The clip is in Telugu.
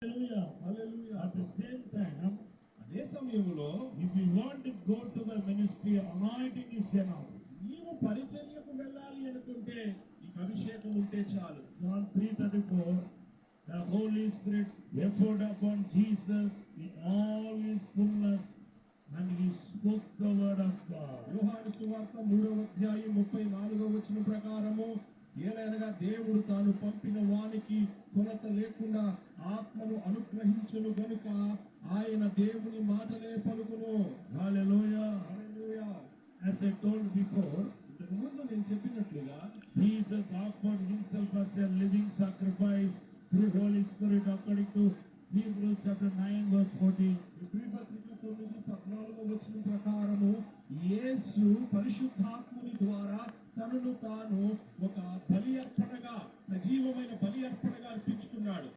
Hallelujah. Hallelujah. At the same time, అదే సమయంలో if you want to go to the ministry, anointing is enough. నీవు పరిచర్యకు వెళ్ళాలి అనుకుంటే నీకు అభిషేకం ఉంటే చాలు. John 3:34, the Holy Spirit poured upon Jesus in all his fullness, and he spoke the word of God. యోహాను సువార్త 3:34 ప్రకారము ఏలైనగా దేవుడు తాను పంపిన వానికి కొరత లేకుండా ఆత్మను అనుగ్రహించును గనుక ఆయన దేవుని మాటలే పలుకును. Hallelujah. Hallelujah. As I told before, ఇంతకు ముందు నేను చెప్పినట్లుగా Jesus offered himself as a living sacrifice through Holy Spirit according to Hebrews chapter 9 verse 14. పత్రిక 9:14 ప్రకారము యేసు పరిశుద్ధాత్ముని ద్వారా తనను తాను ఒక బలి అర్పణగా, సజీవమైన బలి అర్పణగా అర్పించుకున్నాడు.